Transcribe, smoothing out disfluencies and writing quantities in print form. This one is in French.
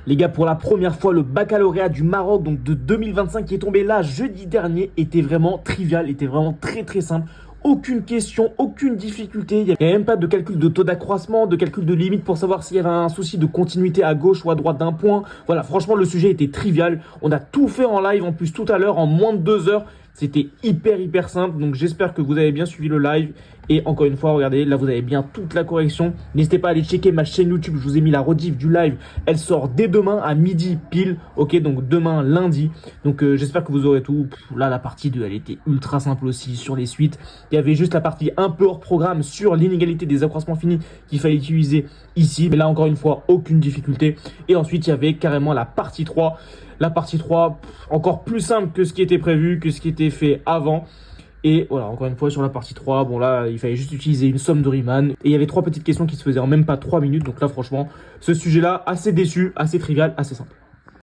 Les gars, pour la première fois, le baccalauréat du Maroc, donc de 2025, qui est tombé là jeudi dernier, était vraiment trivial, était vraiment très très simple. Aucune question, aucune difficulté. Il n'y avait même pas de calcul de taux d'accroissement, de calcul de limite pour savoir s'il y avait un souci de continuité à gauche ou à droite d'un point. Voilà, franchement, le sujet était trivial. On a tout fait en live en plus tout à l'heure, en moins de 2 heures. C'était hyper simple. Donc j'espère que vous avez bien suivi le live. Et encore une fois, regardez, là vous avez bien toute la correction. N'hésitez pas à aller checker ma chaîne YouTube. Je vous ai mis la rediff du live. Elle sort dès demain à midi pile. Ok, donc demain lundi. Donc j'espère que vous aurez tout. Là, la partie 2, elle était ultra simple aussi sur les suites. Il y avait juste la partie un peu hors programme sur l'inégalité des accroissements finis qu'il fallait utiliser ici. Mais là, encore une fois, aucune difficulté. Et ensuite, il y avait carrément la partie 3. La partie 3, encore plus simple que ce qui était prévu, que ce qui était fait avant. Et voilà, encore une fois, sur la partie 3, bon là, il fallait juste utiliser une somme de Riemann. Et il y avait 3 petites questions qui se faisaient en même pas 3 minutes. Donc là, franchement, ce sujet-là, assez déçu, assez trivial, assez simple.